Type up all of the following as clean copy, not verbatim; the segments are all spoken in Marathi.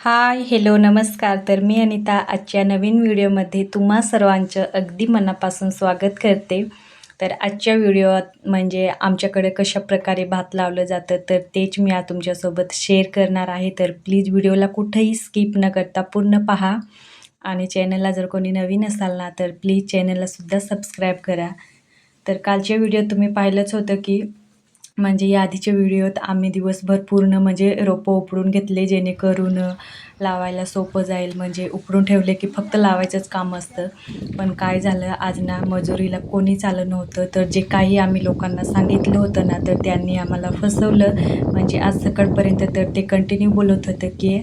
हाय, हेलो, नमस्कार. तर मी अनिता आजच्या नवीन व्हिडिओमध्ये तुम्हा सर्वांचं अगदी मनापासून स्वागत करते. तर आजच्या व्हिडिओत म्हणजे आमच्याकडे कशाप्रकारे भात लावलं जातं तर तेच मी आज तुमच्यासोबत शेअर करणार आहे. तर प्लीज व्हिडिओला कुठंही स्किप न करता पूर्ण पहा आणि चॅनलला जर कोणी नवीन असाल ना तर प्लीज चॅनललासुद्धा सबस्क्राईब करा. तर कालच्या व्हिडिओत तुम्ही पाहिलंच होतं की म्हणजे या आधीच्या व्हिडिओत आम्ही दिवसभर पूर्ण म्हणजे रोपं उपडून घेतले जेणेकरून लावायला सोपं जाईल. म्हणजे उपडून ठेवले की फक्त लावायचंच काम असतं. पण काय झालं आज ना मजुरीला कोणीच आलं नव्हतं. तर जे काही आम्ही लोकांना सांगितलं होतं ना तर त्यांनी आम्हाला फसवलं. म्हणजे आज सकाळपर्यंत तर ते कंटिन्यू बोलत होतं की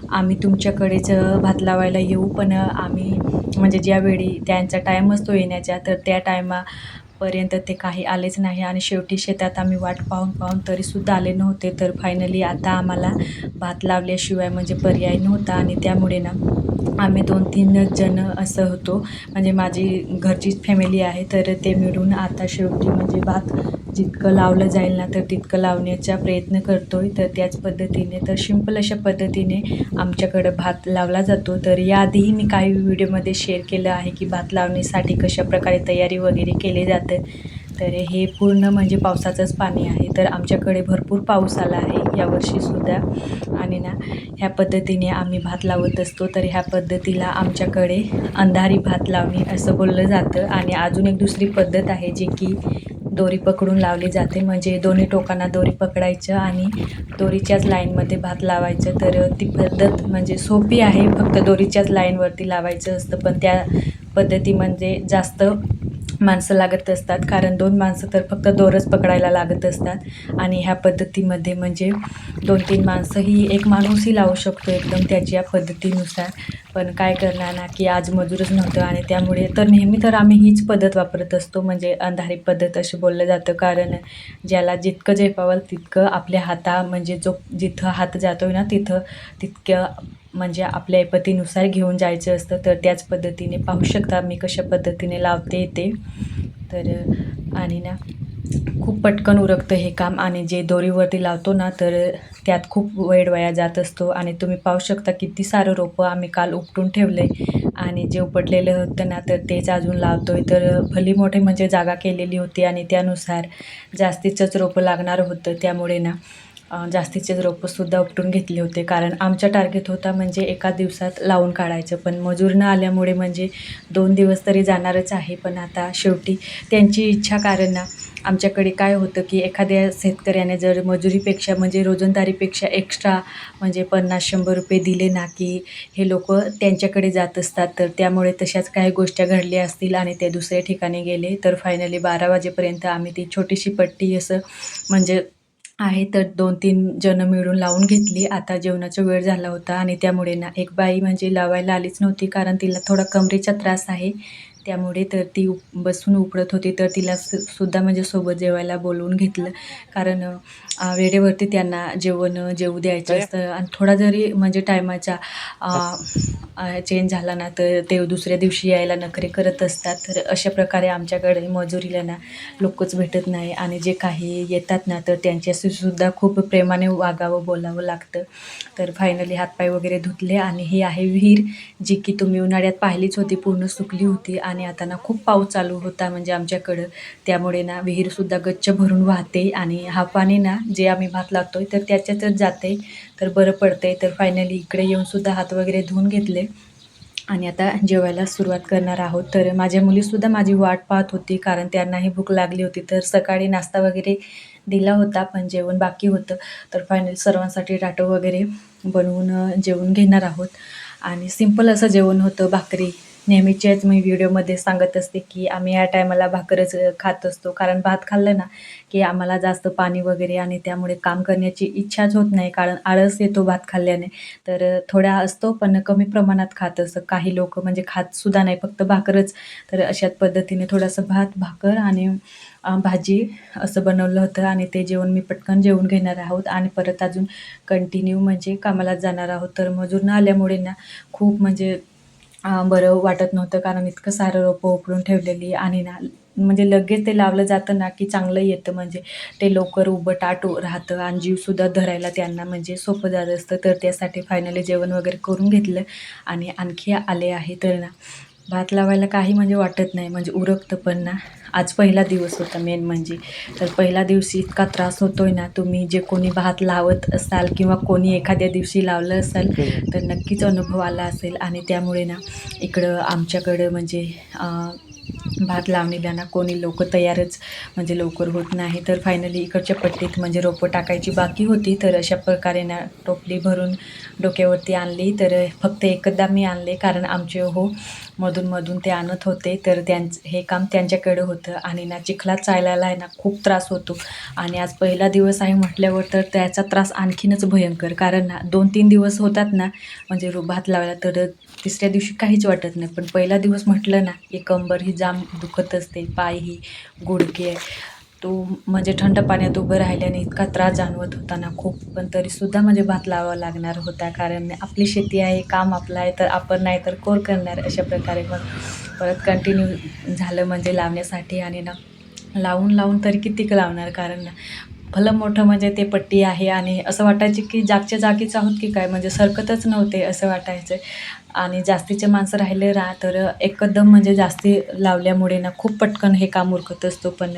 आम्ही तुमच्याकडेच भात लावायला येऊ, पण आम्ही म्हणजे ज्यावेळी त्यांचा टाईम असतो येण्याचा तर त्या टायमापर्यंत ते काही आलेच नाही आणि शेवटी शेतात आम्ही वाट पाहून तरीसुद्धा आले नव्हते. तर फायनली आता आम्हाला भात लावल्याशिवाय म्हणजे पर्याय नव्हता आणि त्यामुळे ना आम्ही 2-3 जण असं होतो. म्हणजे माझी घरचीच फॅमिली आहे. तर ते मिळून आता शेवटी म्हणजे भात जितकं लावलं जाईल ना तर तितकं लावण्याचा प्रयत्न करतो आहे. तर त्याच पद्धतीने तर सिंपल अशा पद्धतीने आमच्याकडं भात लावला जातो. तर याआधीही मी काही व्हिडिओमध्ये शेअर केलं आहे की भात लावणीसाठी कशाप्रकारे तयारी वगैरे केली जाते. तर हे पूर्ण म्हणजे पावसाचंच पाणी आहे. तर आमच्याकडे भरपूर पाऊस आला आहे यावर्षीसुद्धा आणि ना ह्या पद्धतीने आम्ही भात लावत असतो. तर ह्या पद्धतीला आमच्याकडे अंधारी भात लावणी असं बोललं जातं. आणि अजून एक दुसरी पद्धत आहे जी की दोरी पकडून लावली जाते. म्हणजे दोन्ही टोकांना दोरी पकडायचं आणि दोरीच्याच लाईनमध्ये भात लावायचं. तर ती पद्धत म्हणजे सोपी आहे, फक्त दोरीच्याच लाईनवरती लावायचं असतं. पण त्या पद्धतीमध्ये जास्त माणसं लागत असतात, कारण 2 माणसं तर फक्त दोरच पकडायला लागत असतात. आणि ह्या पद्धतीमध्ये म्हणजे 2-3 माणसंही एक माणूसही लावू शकतो एकदम त्याच्या पद्धतीनुसार. पण काय करणार ना की आज मजूरच नव्हतं आणि त्यामुळे तर नेहमी तर आम्ही हीच पद्धत वापरत असतो, म्हणजे अंधारी पद्धत असे बोललं जातं. कारण ज्याला जितकं झेपावल तितकं आपल्या म्हणजे जिथं हात जातोय ना तिथं तितकं म्हणजे आपल्या ऐपतीनुसार घेऊन जायचं असतं. तर त्याच पद्धतीने पाहू शकता मी कशा पद्धतीने लावते ते. तर आणि ना खूप पटकन उरकतं हे काम. आणि जे दोरीवरती लावतो ना तर त्यात खूप वेळ वाया जात असतो. आणि तुम्ही पाहू शकता किती सारं रोपं आम्ही काल उपटून ठेवले आणि जे उपटलेलं होतं ना तर तेच अजून लावतोय. तर भली मोठी म्हणजे जागा केलेली होती आणि त्यानुसार जास्तीचंच रोपं लागणार होतं. त्यामुळे ना जास्तीचेच रोपंसुद्धा उपटून घेतले होते, कारण आमचा टार्गेट होता म्हणजे एका दिवसात लावून काढायचं. पण मजूर न आल्यामुळे म्हणजे 2 दिवस तरी जाणारच आहे. पण आता शेवटी त्यांची इच्छा, कारण ना आमच्याकडे काय होतं की एखाद्या शेतकऱ्याने जर मजुरीपेक्षा म्हणजे रोजंदारीपेक्षा एक्स्ट्रा म्हणजे 50-100 रुपये दिले ना की हे लोकं त्यांच्याकडे जात असतात. तर त्यामुळे तशाच काही गोष्टी घडल्या असतील आणि ते दुसऱ्या ठिकाणी गेले. तर फायनली 12 वाजेपर्यंत आम्ही ती छोटीशी पट्टी असं म्हणजे आहे तर 2-3 जणं मिळून लावून घेतली. आता जेवणाचा वेळ झाला होता आणि त्यामुळे ना एक बाई म्हणजे लावायला आलीच नव्हती, कारण तिला थोडा कमरेचा त्रास आहे. त्यामुळे तर ती बसून उपडत होती. तर तिला सुद्धा म्हणजे सोबत जेवायला बोलवून घेतलं, कारण वेळेवरती त्यांना जेवण जेवू द्यायचं असतं. आणि थोडा जरी म्हणजे टायमाचा चेंज झाला ना तर ते दुसऱ्या दिवशी यायला नखरे करत असतात. तर अशा प्रकारे आमच्याकडे मजुरीला ना लोकच भेटत नाही आणि जे काही येतात ना तर त्यांच्याशी सुद्धा खूप प्रेमाने वागावं बोलावं लागतं. तर फायनली हातपाय वगैरे धुतले आणि ही आहे विहीर, जी की तुम्ही उन्हाळ्यात पाहिलीच होती, पूर्ण सुकली होती. आणि आता ना खूप पाऊस चालू होता म्हणजे आमच्याकडं, त्यामुळे ना विहीरसुद्धा गच्च भरून वाहते आणि हा पाणी ना जे आम्ही भात लावतोय तर त्याच्यातच जाते, तर बरं पडतंय. तर फायनली इकडे येऊनसुद्धा हात वगैरे धुवून घेतले आणि आता जेवायला सुरुवात करणार आहोत. तर माझ्या मुलीसुद्धा माझी वाट पाहत होती, कारण त्यांनाही भूक लागली होती. तर सकाळी नाश्ता वगैरे दिला होता, पण जेवण बाकी होतं. तर फायनली सर्वांसाठी टाटं वगैरे बनवून जेवून घेणार आहोत. आणि सिंपल असं जेवण होतं, भाकरी. नेहमीचेच मी व्हिडिओमध्ये सांगत असते की आम्ही या टायमाला भाकरच खात असतो, कारण भात खाल्लं ना की आम्हाला जास्त पाणी वगैरे आणि त्यामुळे काम करण्याची इच्छाच होत नाही, कारण आळस येतो भात खाल्ल्याने. तर थोडा असतो पण कमी प्रमाणात खात असतं. काही लोकं म्हणजे खातसुद्धा नाही, फक्त भाकरच. तर अशाच पद्धतीने थोडंसं भात, भाकर आणि भाजी असं बनवलं होतं आणि ते जेवण मी पटकन जेवून घेणार आहोत आणि परत अजून कंटिन्यू म्हणजे कामाला जाणार आहोत. तर मजूर न आल्यामुळे ना खूप म्हणजे बरं वाटत नव्हतं, कारण इतकं सारं रोपं उपडून ठेवलेली आणि ना म्हणजे लगेच ते लावलं जातं ना की चांगलं येतं, म्हणजे ते लवकर उभं टाट राहतं आणि जीवसुद्धा धरायला त्यांना म्हणजे सोपं जात असतं. तर त्यासाठी फायनली जेवण वगैरे करून घेतलं आणि आणखी आले आहे. तर ना भात लावायला काही म्हणजे वाटत नाही, म्हणजे उरकतं पण ना. आज पहिला दिवस होता मेन म्हणजे. तर पहिल्या दिवशी इतका त्रास होतोय ना, तुम्ही जे कोणी भात लावत असाल किंवा कोणी एखाद्या दिवशी लावलं असाल तर नक्कीच अनुभव आला असेल. आणि त्यामुळे ना इकडं आमच्याकडं म्हणजे भात लावणीला ना कोणी लोक तयारच म्हणजे लवकर होत नाही. तर फायनली इकडच्या पट्टीत म्हणजे रोपं टाकायची बाकी होती. तर अशा प्रकारे ना टोपली भरून डोक्यावरती आणली. तर फक्त एकदा मी आणले, कारण आमचे हो मधून ते आणत होते. तर हे काम त्यांच्याकडे होतं आणि ना चिखलात चालायला आहे ना खूप त्रास होतो. आणि आज पहिला दिवस आहे म्हटल्यावर तर त्याचा त्रास आणखीनच भयंकर, कारण ना 2-3 दिवस होतात ना म्हणजे भात लावायला, तर तिसऱ्या दिवशी काहीच वाटत नाही. पण पहिला दिवस म्हटलं ना की कंबर ही जाम दुखत असते, पाय ही, गुडघे, तो म्हणजे थंड पाण्यात उभं राहिल्याने इतका त्रास जाणवत होता ना खूप. पण तरीसुद्धा म्हणजे भात लावावा लागणार होता, कारण आपली शेती आहे, काम आपलं आहे, तर आपण नाही तर कोण करणार. अशा प्रकारे मग परत कंटिन्यू झालं म्हणजे लावण्यासाठी. आणि ना लावून तरी कितीक लावणार, कारण ना भलं मोठं म्हणजे ते पट्टी आहे आणि असं वाटायचे की जागच्या जागीच आहोत की काय, म्हणजे सरकतच नव्हते असं वाटायचं. आणि जास्तीचे माणसं राहिले तर एकदम म्हणजे जास्ती लावल्यामुळे ना खूप पटकन हे काम उरकत असतो. पण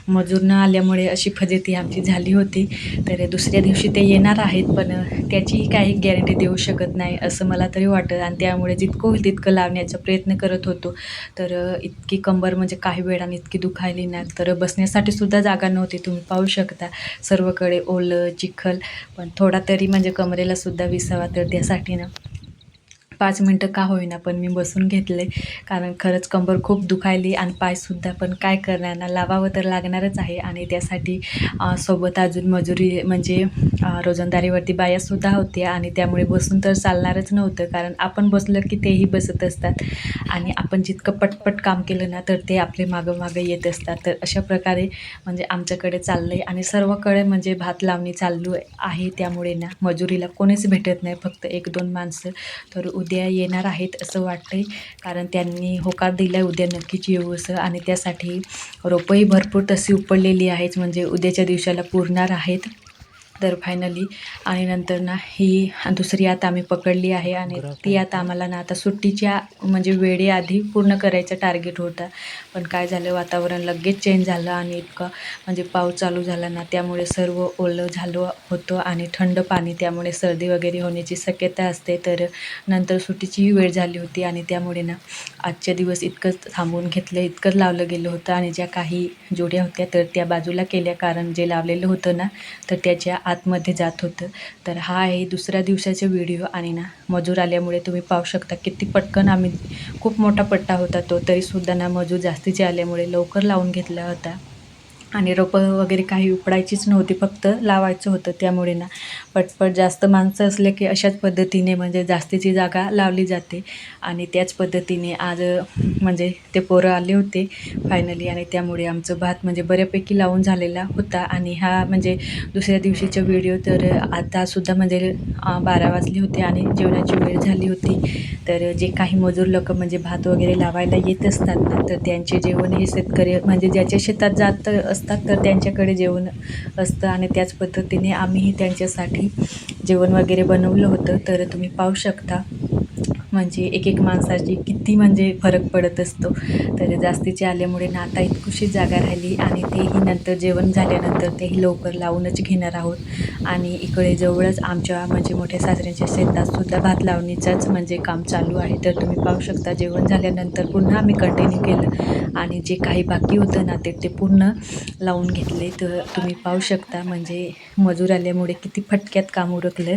मजूर न आल्यामुळे अशी फजिती आमची झाली होती. तर दुसऱ्या दिवशी ते येणार आहेत, पण त्याचीही काही गॅरंटी देऊ शकत नाही असं मला तरी वाटतं. आणि त्यामुळे जितकं होईल तितकं लावण्याचा प्रयत्न करत होतो. तर इतकी कंबर म्हणजे काही वेळाने इतकी दुखायली ना, तर बसण्यासाठी सुद्धा जागा नव्हती. तुम्ही पाहू शकता सर्वकडे ओलं चिखल, पण थोडा तरी म्हणजे कमरेला सुद्धा विसावा. तर त्यासाठी ना 5 मिनटं का होईना पण मी बसून घेतले, कारण खरंच कंबर खूप दुखायली आणि पायसुद्धा. पण काय करणार ना, लावावं तर लागणारच आहे. आणि त्यासाठी सोबत अजून मजुरी म्हणजे रोजंदारीवरती बायासुद्धा होत्या आणि त्यामुळे बसून तर चालणारच नव्हतं, कारण आपण बसलं की तेही बसत असतात आणि आपण जितकं पटपट काम केलं ना तर ते आपले मागं येत असतात. तर अशा प्रकारे म्हणजे आमच्याकडे चाललं आहे आणि सर्वकडे म्हणजे भात लावणी चालू आहे. त्यामुळे ना मजुरीला कोणीच भेटत नाही, फक्त 1-2 माणसं. तर उद्या येणार आहेत असं वाटतंय, कारण त्यांनी होकार दिला आहे उद्या नक्कीच येऊ असं. आणि त्यासाठी रोपंही भरपूर तशी उपडलेली आहेत, म्हणजे उद्याच्या दिवसाला पुरणार आहेत. तर फायनली आणि नंतर ना ही दुसरी आत आम्ही पकडली आहे आणि ती आता आम्हाला ना आता सुट्टीच्या म्हणजे वेळेआधी पूर्ण करायचं टार्गेट होता. पण काय झालं, वातावरण लगेच चेंज झालं आणि इतकं म्हणजे पाऊस चालू झाला ना, त्यामुळे सर्व ओलं झालं होतं आणि थंड पाणी, त्यामुळे सर्दी वगैरे होण्याची शक्यता असते. तर नंतर सुट्टीचीही वेळ झाली होती आणि त्यामुळे ना आजच्या दिवस इतकंच थांबवून घेतलं, इतकंच लावलं गेलं होतं. आणि ज्या काही जोड्या होत्या तर त्या बाजूला केल्या, कारण जे लावलेलं होतं ना तर त्याच्या आतमध्ये जात होतं. तर हा आहे दुसऱ्या दिवसाचा व्हिडिओ. आणि ना मजूर आल्यामुळे तुम्ही पाहू शकता किती पटकन आम्ही, खूप मोठा पट्टा होता तो, तरीसुद्धा ना मजूर जास्तीचे आल्यामुळे लवकर लावून घेतला होता. आणि रोपं वगैरे काही उपडायचीच नव्हती, फक्त लावायचं होतं. त्यामुळे ना पटपट जास्त माणसं असले की अशाच पद्धतीने म्हणजे जास्तीची जागा लावली जाते. आणि त्याच पद्धतीने आज म्हणजे ते पोरं आले होते फायनली आणि त्यामुळे आमचं भात म्हणजे बऱ्यापैकी लावून झालेला होता. आणि हा म्हणजे दुसऱ्या दिवशीचा व्हिडिओ. तर आतासुद्धा म्हणजे 12 वाजले होते आणि जेवणाची वेळ झाली होती. तर जे काही मजूर लोकं म्हणजे भात वगैरे लावायला येत असतात ना, तर त्यांचे जेवण हे शेतकरी म्हणजे ज्याच्या शेतात जात असतात तर त्यांच्याकडे जेवण असतं. आणि त्याच पद्धतीने आम्हीही त्यांच्यासाठी जेवण वगैरे बनवलं होतं. तर तुम्ही पाहू शकता म्हणजे एक माणसाची किती म्हणजे फरक पडत असतो. तर जास्तीचे आल्यामुळे ना आता इतकीशी जागा राहिली आणि तेही नंतर जेवण झाल्यानंतर तेही लवकर लावूनच घेणार आहोत. आणि इकडे जवळच आमच्या म्हणजे मोठ्या सासऱ्यांच्या शेतातसुद्धा भात लावणीचंच म्हणजे काम चालू आहे. तर तुम्ही पाहू शकता जेवण झाल्यानंतर पुन्हा आम्ही कंटिन्यू केलं आणि जे काही बाकी होतं ना ते पूर्ण लावून घेतले. तर तुम्ही पाहू शकता म्हणजे मजूर आल्यामुळे किती फटक्यात काम उरकलं.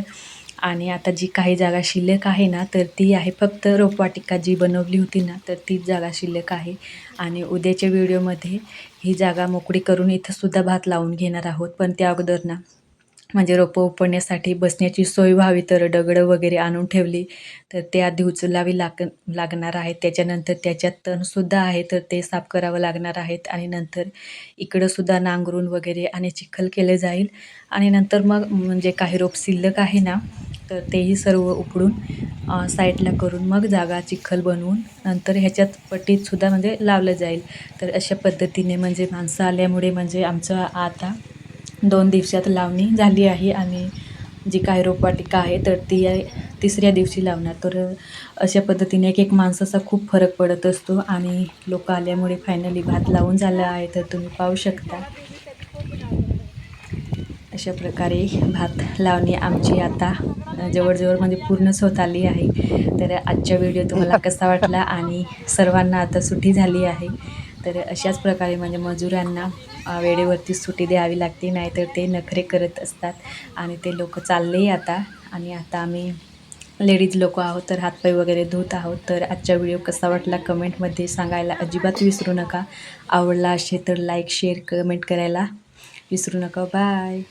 आणि आता जी काही जागा शिल्लक आहे ना तर ती आहे फक्त रोपवाटिका जी बनवली होती ना तर तीच जागा शिल्लक आहे. आणि उद्याच्या व्हिडिओमध्ये ही जागा मोकळी करून इथंसुद्धा भात लावून घेणार आहोत. पण त्या अगोदर ना म्हणजे रोपं उपडण्यासाठी बसण्याची सोय व्हावी, तर दगडं वगैरे आणून ठेवली. तर ते आधी उचलावी लागणार आहेत. त्याच्यानंतर त्याच्यात तणसुद्धा आहे तर ते साफ करावं लागणार आहेत. आणि नंतर इकडंसुद्धा नांगरून वगैरे आणि चिखल केलं जाईल. आणि नंतर मग म्हणजे काही रोप शिल्लक आहे ना तर तेही सर्व उपडून साईडला करून मग जागा चिखल बनवून नंतर ह्याच्यात पट्टीतसुद्धा म्हणजे लावलं जाईल. तर अशा पद्धतीने म्हणजे माणसं आल्यामुळे म्हणजे आमचं आता 2 दिवसात लावणी झाली आहे आणि जी काही रोपवाटिका आहे तर ती तिसऱ्या दिवशी लावणार. तर अशा पद्धतीने एक माणसाचा खूप फरक पडत असतो आणि लोकं आल्यामुळे फायनली भात लावून झालं आहे. तर तुम्ही पाहू शकता. अशा प्रकारे भात लावणी आमची आता जवळ म्हणजे पूर्णच होत आली आहे. तर आजचा व्हिडिओ तुम्हाला कसा वाटला आणि सर्वांना आता सुट्टी झाली आहे. तर अशाच प्रकारे म्हणजे मजुरांना वेळेवरती सुट्टी द्यावी लागते, नाहीतर ते नखरे करत असतात आणि ते लोकं चाललेही आता. आणि आता आम्ही लेडीज लोकं आहोत तर हातपाय वगैरे धुत आहोत. तर आजचा व्हिडिओ कसा वाटला कमेंटमध्ये सांगायला अजिबात विसरू नका. आवडला असेल तर लाईक, शेअर, कमेंट करायला विसरू नका. बाय.